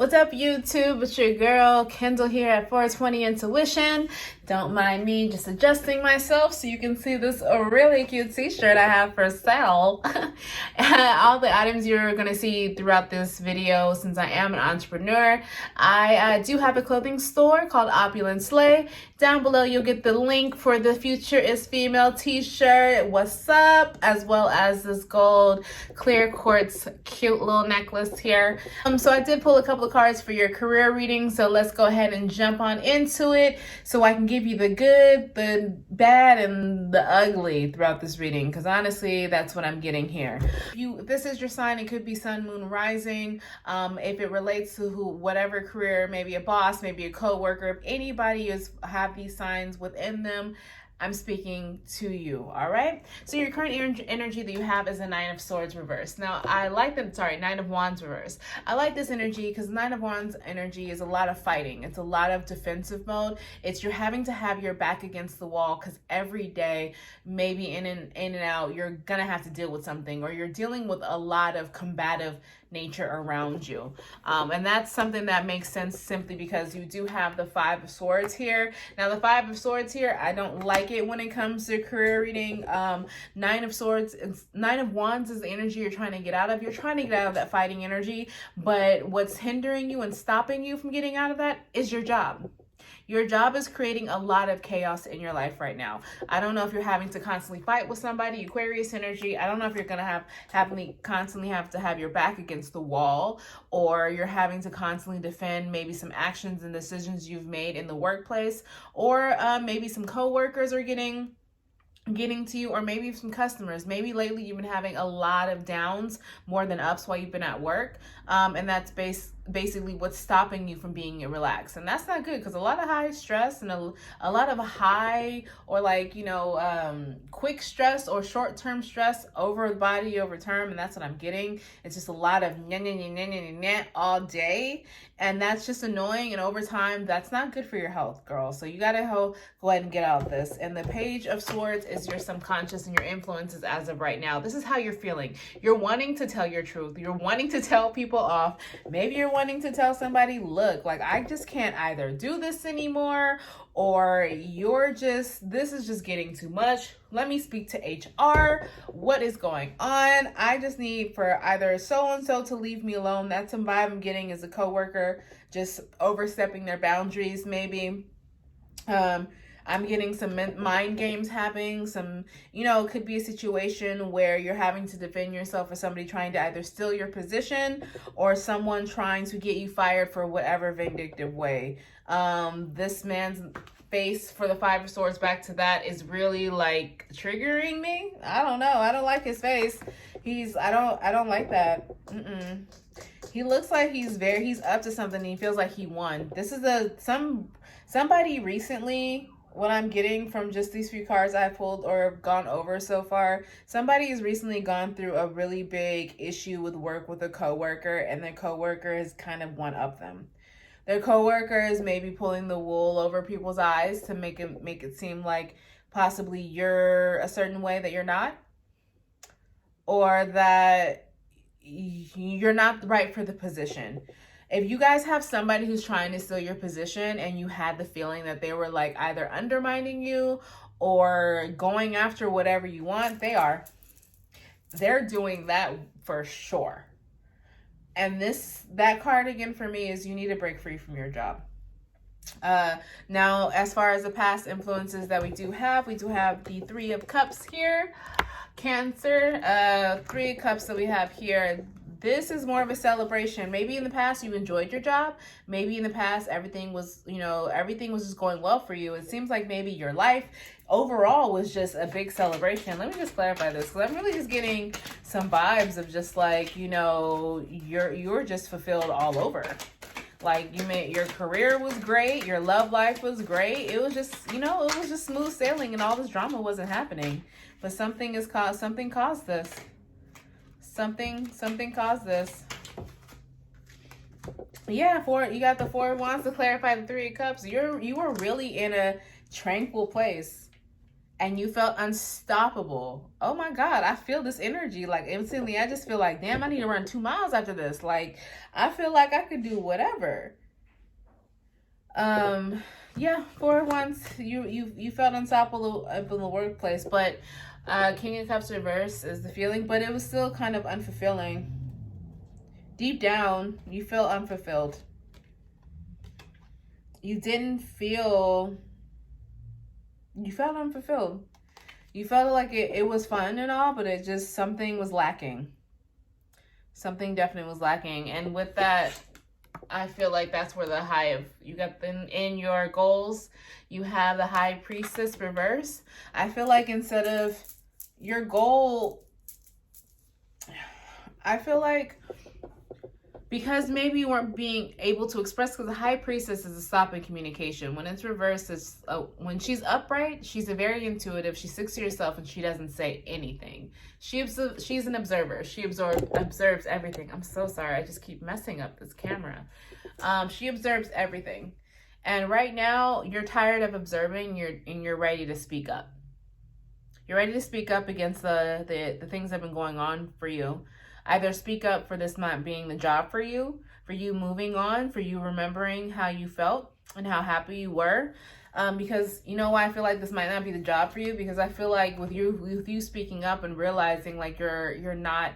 What's up, YouTube? It's your girl Kendall here at 420 Intuition. Don't mind me just adjusting myself so you can see this really cute t-shirt I have for sale. All the items you're going to see throughout this video, since I am an entrepreneur, I do have a clothing store called Opulent Slay. Down below you'll get the link for the Future is Female t-shirt, what's up, as well as this gold clear quartz cute little necklace here. So I did pull a couple of cards for your career reading, so let's go ahead and jump on into it so I can give you the good, the bad, and the ugly throughout this reading, because honestly that's what I'm getting here. If this is your sign, it could be sun, moon, rising. If it relates to whatever career, maybe a boss, maybe a co-worker, if anybody have these signs within them, I'm speaking to you, all right? So your current energy that you have is the Nine of Swords reversed. Now, Nine of Wands reversed. I like this energy because Nine of Wands energy is a lot of fighting. It's a lot of defensive mode. You're having to have your back against the wall because every day, maybe in and out, you're gonna have to deal with something, or you're dealing with a lot of combative nature around you. And that's something that makes sense simply because you do have the Five of Swords here. Now, the Five of Swords here, I don't like it when it comes to career reading. Nine of Wands is the energy you're trying to get out of. You're trying to get out of that fighting energy, but what's hindering you and stopping you from getting out of that is your job. Your job is creating a lot of chaos in your life right now. I don't know if you're having to constantly fight with somebody, Aquarius energy. I don't know if you're going to constantly have to have your back against the wall, or you're having to constantly defend maybe some actions and decisions you've made in the workplace, or maybe some coworkers are getting to you, or maybe some customers. Maybe lately you've been having a lot of downs more than ups while you've been at work, and that's basically what's stopping you from being relaxed. And that's not good, because a lot of high stress and a lot of high, or quick stress or short-term stress over the body over term, and that's what I'm getting. It's just a lot of all day, and that's just annoying, and over time that's not good for your health, girl. So you gotta go ahead and get out of this. And the Page of Swords is your subconscious and your influences as of right now. This is how you're feeling. You're wanting to tell your truth. You're wanting to tell people off. Maybe you're wanting to tell somebody, look, like, I just can't either do this anymore, or this is just getting too much. Let me speak to HR. What is going on? I just need for either so-and-so to leave me alone. That's some vibe I'm getting as a coworker, just overstepping their boundaries maybe. I'm getting some mind games happening. It could be a situation where you're having to defend yourself, or somebody trying to either steal your position, or someone trying to get you fired for whatever vindictive way. This man's face for the Five of Swords, back to that, is really like triggering me. I don't know. I don't like his face. I don't like that. He looks like he's up to something. And he feels like he won. This is somebody recently. What I'm getting from just these few cards I pulled or gone over so far, somebody has recently gone through a really big issue with work with a coworker, and their coworker has kind of one-upped them. Their coworker is maybe pulling the wool over people's eyes to make it seem like possibly you're a certain way that you're not, or that you're not right for the position. If you guys have somebody who's trying to steal your position, and you had the feeling that they were like either undermining you or going after whatever you want, they're doing that for sure. And that card again for me is you need to break free from your job. Now, as far as the past influences that we do have the Three of Cups here, Cancer, Three of Cups that we have here. This is more of a celebration. Maybe in the past you enjoyed your job. Maybe in the past everything was just going well for you. It seems like maybe your life overall was just a big celebration. Let me just clarify this, because I'm really just getting some vibes of just like, you're just fulfilled all over. Like, your career was great, your love life was great. It was just, it was just smooth sailing, and all this drama wasn't happening. But something caused this. Something caused this. Yeah, you got the Four of Wands to clarify the Three of Cups. You were really in a tranquil place. and you felt unstoppable. Oh my God, I feel this energy. Like instantly, I just feel like, damn, I need to run 2 miles after this. Like, I feel like I could do whatever. Yeah, for once, you felt unstoppable up in the workplace, but King of Cups reverse is the feeling, but it was still kind of unfulfilling. Deep down, you feel unfulfilled. You felt unfulfilled. You felt like it was fun and all, but it just, something was lacking. Something definitely was lacking. And with that, I feel like that's where the high of, you got in your goals, you have the High Priestess reverse. I feel like instead of your goal, I feel like because maybe you weren't being able to express, because the High Priestess is a stop in communication. When it's reversed, it's when she's upright, she's a very intuitive. She sticks to herself and she doesn't say anything. She's an observer. She observes everything. I'm so sorry. I just keep messing up this camera. She observes everything. And right now, you're tired of observing. You're ready to speak up. You're ready to speak up against the things that have been going on for you. Either speak up for this not being the job for you moving on, for you remembering how you felt and how happy you were. Because you know why I feel like this might not be the job for you? Because I feel like with you speaking up and realizing like you're not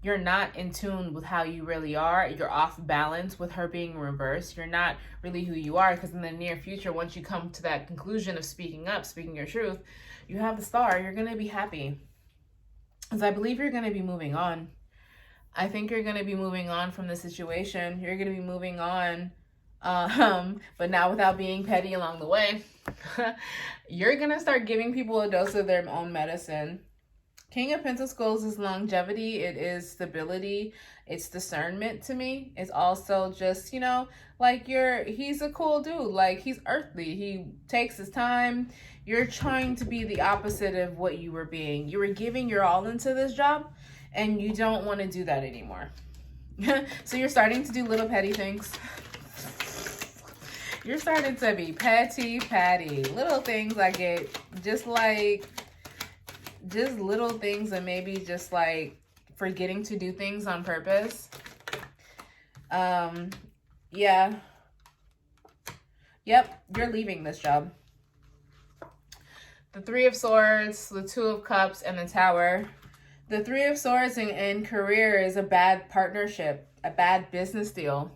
in tune with how you really are. You're off balance with her being reversed. You're not really who you are, because in the near future, once you come to that conclusion of speaking up, speaking your truth, you have the star, you're going to be happy. Because I believe you're going to be moving on. I think you're going to be moving on from the situation. You're going to be moving on, but now without being petty along the way. You're going to start giving people a dose of their own medicine. King of Pentacles is longevity. It is stability. It's discernment to me. It's also just, you know, like he's a cool dude. Like, he's earthly. He takes his time. You're trying to be the opposite of what you were being. You were giving your all into this job, and you don't want to do that anymore. So you're starting to do little petty things. You're starting to be petty. Little things I get, just little things, and maybe just like forgetting to do things on purpose. Yeah. Yep, you're leaving this job. The Three of Swords, the Two of Cups, and the Tower. The Three of Swords in career is a bad partnership, a bad business deal.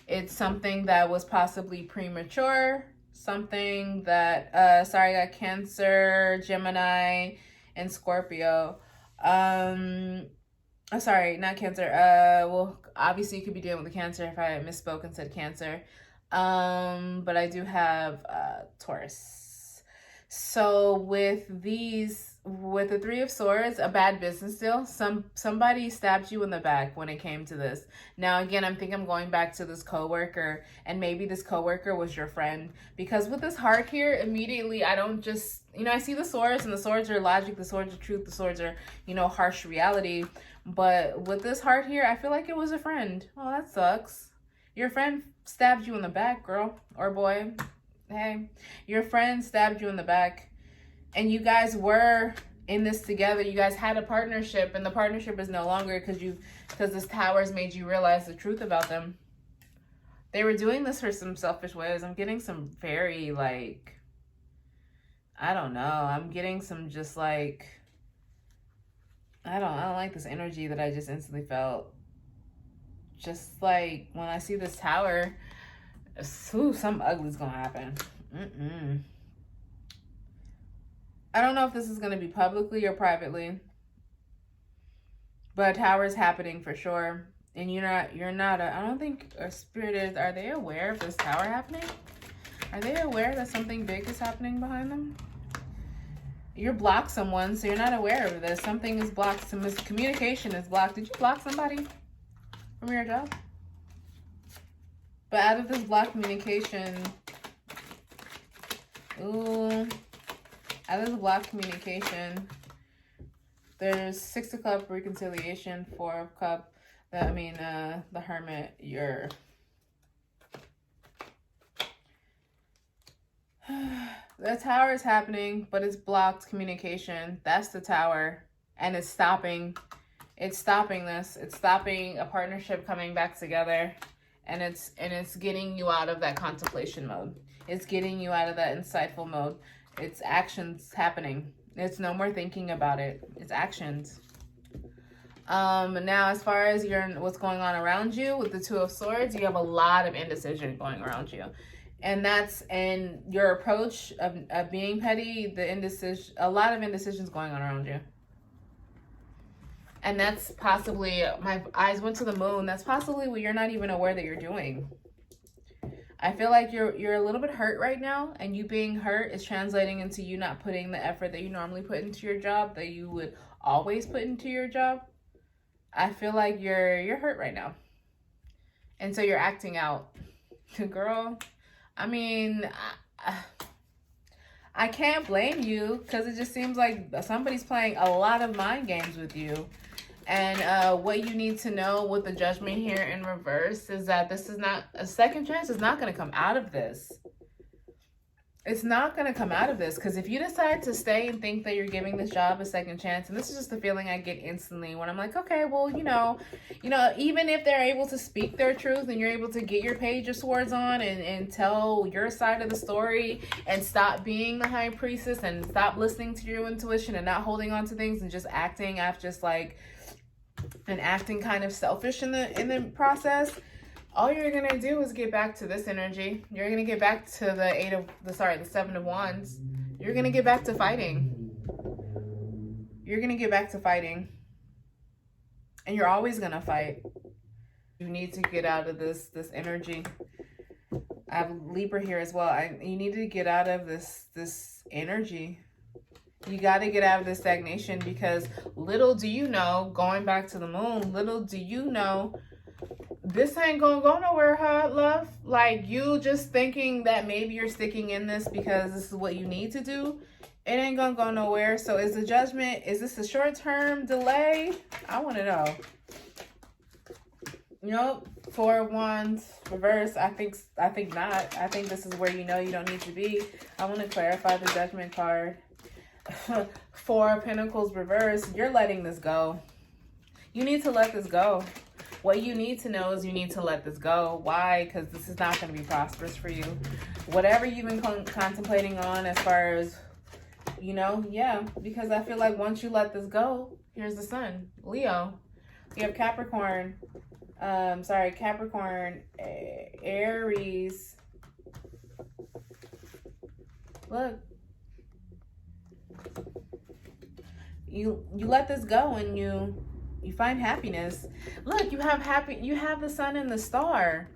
It's something that was possibly premature, something that, I got Cancer, Gemini, and Scorpio. Sorry, not Cancer. Well, obviously you could be dealing with the Cancer if I misspoke and said Cancer. But I do have Taurus. So with the Three of Swords, a bad business deal. Somebody stabbed you in the back when it came to this. Now, again, I'm going back to this coworker, and maybe this coworker was your friend. Because with this heart here, immediately, I don't just, I see the swords, and the swords are logic, the swords are truth, the swords are, harsh reality. But with this heart here, I feel like it was a friend. Oh, that sucks. Your friend stabbed you in the back, girl or boy. Hey, your friend stabbed you in the back, and you guys were in this together. You guys had a partnership, and the partnership is no longer because this Tower's made you realize the truth about them. They were doing this for some selfish ways. I'm getting some very, like, I don't know. I'm getting some just like, I don't like this energy that I just instantly felt. Just like when I see this Tower, some ugly's gonna happen. I don't know if this is gonna be publicly or privately, but Tower is happening for sure. And you're not. I don't think a spirit is. Are they aware of this Tower happening? Are they aware that something big is happening behind them? You're blocked someone, so you're not aware of this. Something is blocked. Some communication is blocked. Did you block somebody from your job? But out of this blocked communication, out of the blocked communication, there's Six of Cups, reconciliation, Four of Cups. The Hermit. The tower is happening, but it's blocked communication. That's the tower. And it's stopping. It's stopping this. It's stopping a partnership coming back together. And it's getting you out of that contemplation mode. It's getting you out of that insightful mode. It's actions happening. It's no more thinking about it. It's actions. Now, as far as what's going on around you with the Two of Swords, you have a lot of indecision going around you. And that's in your approach of being petty, a lot of indecisions going on around you. And that's possibly, my eyes went to the moon, that's possibly what you're not even aware that you're doing. I feel like you're a little bit hurt right now, and you being hurt is translating into you not putting the effort that you normally put into your job, that you would always put into your job. I feel like you're hurt right now. And so you're acting out. Girl, I mean, I can't blame you, because it just seems like somebody's playing a lot of mind games with you. And what you need to know with the Judgment here in reverse is that this is not, a second chance is not going to come out of this. It's not going to come out of this, because if you decide to stay and think that you're giving this job a second chance, and this is just the feeling I get instantly when I'm like, okay, well, you know, even if they're able to speak their truth and you're able to get your Page of Swords on and tell your side of the story and stop being the High Priestess and stop listening to your intuition and not holding on to things and just acting acting kind of selfish in the process, all you're gonna do is get back to this energy. You're gonna get back to the Seven of Wands. You're gonna get back to fighting. You're gonna get back to fighting. And you're always gonna fight. You need to get out of this energy. I have Libra here as well. You need to get out of this energy. You got to get out of this stagnation, because little do you know, going back to the moon, little do you know, this ain't gonna go nowhere, huh, love? Like, you just thinking that maybe you're sticking in this because this is what you need to do, it ain't gonna go nowhere. So is the Judgment, is this a short-term delay? I want to know. Nope. Four of Wands reverse. I think not. I think this is where you know you don't need to be. I want to clarify the Judgment card. Four of Pentacles reverse. You're letting this go. You need to let this go. What you need to know is you need to let this go. Why? Because this is not going to be prosperous for you. Whatever you've been contemplating on as far as, yeah. Because I feel like once you let this go, here's the Sun. Leo. You have Capricorn. Capricorn. Aries. Look. You let this go and you find happiness. Look, you have the Sun and the Star.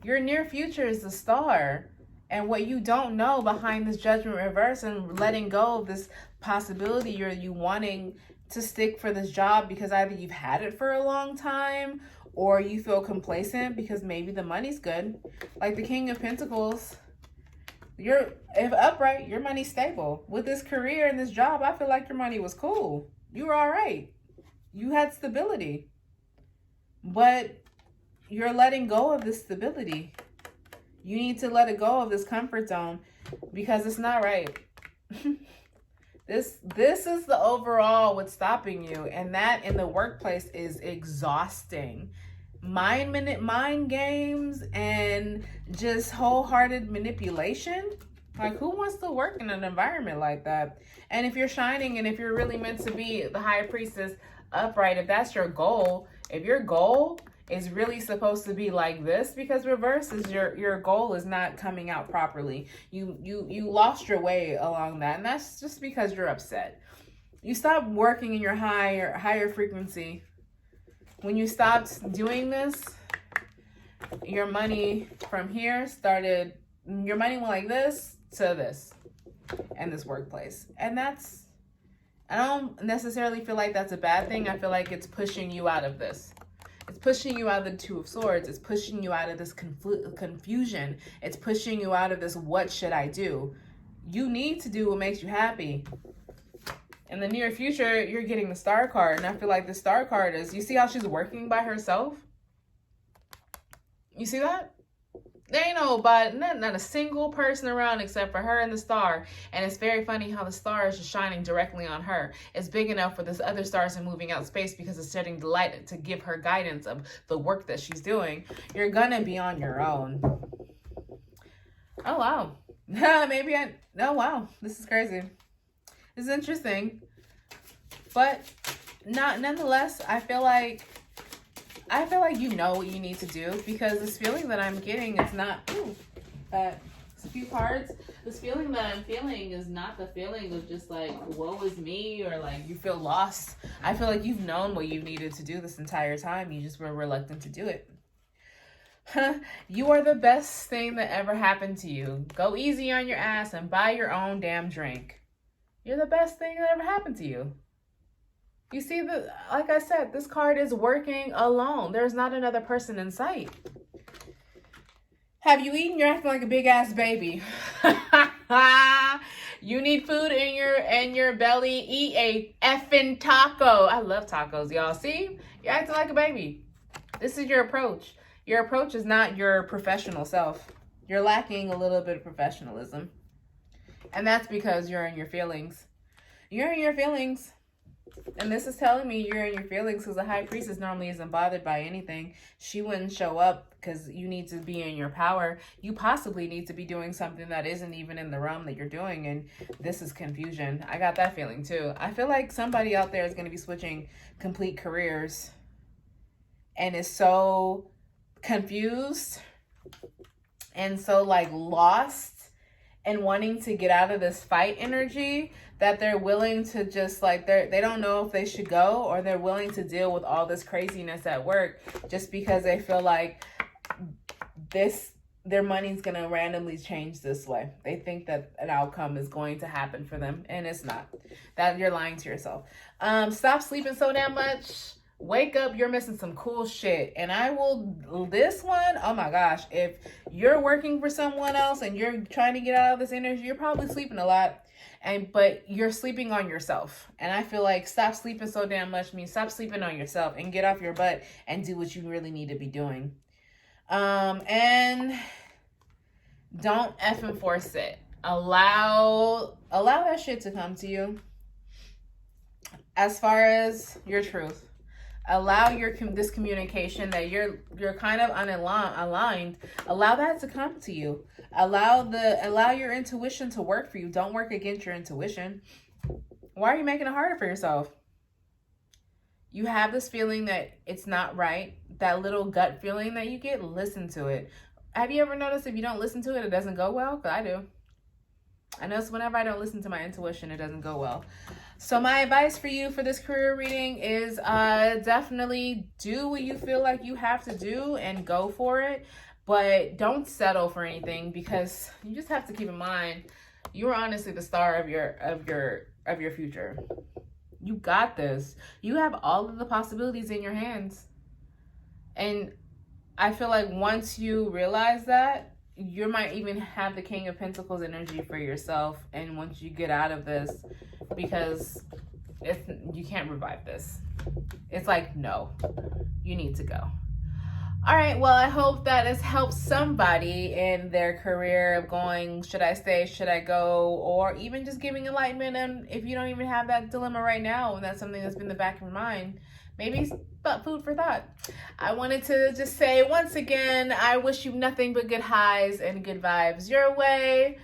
Your near future is the Star. And what you don't know behind this Judgment reverse and letting go of this possibility, you wanting to stick for this job because either you've had it for a long time or you feel complacent because maybe the money's good. Like the King of Pentacles, if upright, your money's stable. With this career and this job, I feel like your money was cool. You were all right. You had stability. But you're letting go of this stability. You need to let it go of this comfort zone because it's not right. This is the overall what's stopping you. And that in the workplace is exhausting. Mind games and just wholehearted manipulation. Like, who wants to work in an environment like that? And if you're shining and if you're really meant to be the High Priestess upright, if that's your goal, if your goal is really supposed to be like this, because reverse is your goal is not coming out properly. You lost your way along that, and that's just because you're upset. You stopped working in your higher frequency. When you stopped doing this, your money from here your money went like this to this and this workplace. And I don't necessarily feel like that's a bad thing. I feel like it's pushing you out of this. It's pushing you out of the Two of Swords. It's pushing you out of this confusion. It's pushing you out of this, what should I do? You need to do what makes you happy. In the near future, you're getting the Star card. And I feel like the Star card is, you see how she's working by herself? You see that? There ain't nobody, not a single person around except for her and the star. And it's very funny how the star is just shining directly on her. It's big enough for this other stars and moving out space because it's shedding the light to give her guidance of the work that she's doing. You're gonna be on your own. Oh wow. Oh wow. This is crazy. This is interesting. But nonetheless, I feel like you know what you need to do, because this feeling that I'm getting is not it's a few cards. This feeling that I'm feeling is not the feeling of just like woe is me or like you feel lost. I feel like you've known what you needed to do this entire time. You just were reluctant to do it. You are the best thing that ever happened to you. Go easy on your ass and buy your own damn drink. You're the best thing that ever happened to you. You see, like I said, this card is working alone. There's not another person in sight. Have you eaten? You're acting like a big ass baby. You need food in your belly. Eat a effing taco. I love tacos, y'all. See? You're acting like a baby. This is your approach. Your approach is not your professional self. You're lacking a little bit of professionalism. And that's because you're in your feelings. You're in your feelings. And this is telling me you're in your feelings because the high priestess normally isn't bothered by anything. She wouldn't show up because you need to be in your power. You possibly need to be doing something that isn't even in the realm that you're doing. And this is confusion. I got that feeling too. I feel like somebody out there is going to be switching complete careers and is so confused and so like lost and wanting to get out of this fight energy that they're willing to just like, they don't know if they should go, or they're willing to deal with all this craziness at work just because they feel like their money's going to randomly change this way. They think that an outcome is going to happen for them, and it's not. That you're lying to yourself. Stop sleeping so damn much. Wake up, you're missing some cool shit. And this one, oh my gosh, if you're working for someone else and you're trying to get out of this energy, you're probably sleeping a lot. But you're sleeping on yourself. And I feel like stop sleeping so damn much means stop sleeping on yourself and get off your butt and do what you really need to be doing. And don't effing force it. Allow that shit to come to you. As far as your truth, allow this communication that you're kind of unaligned. Allow that to come to you. Allow your intuition to work for you. Don't work against your intuition. Why are you making it harder for yourself? You have this feeling that it's not right. That little gut feeling that you get, listen to it. Have you ever noticed if you don't listen to it, it doesn't go well? Because I do. I notice whenever I don't listen to my intuition, it doesn't go well. So my advice for you for this career reading is definitely do what you feel like you have to do and go for it. But don't settle for anything, because you just have to keep in mind you're honestly the star of your future. You got this. You have all of the possibilities in your hands. And I feel like once you realize that, you might even have the King of Pentacles energy for yourself. And once you get out of this, because you can't revive this. It's like, no, you need to go. All right, well, I hope that has helped somebody in their career of going, should I stay, should I go, or even just giving enlightenment. And if you don't even have that dilemma right now, and that's something that's been in the back of your mind, maybe food for thought. I wanted to just say once again, I wish you nothing but good highs and good vibes your way.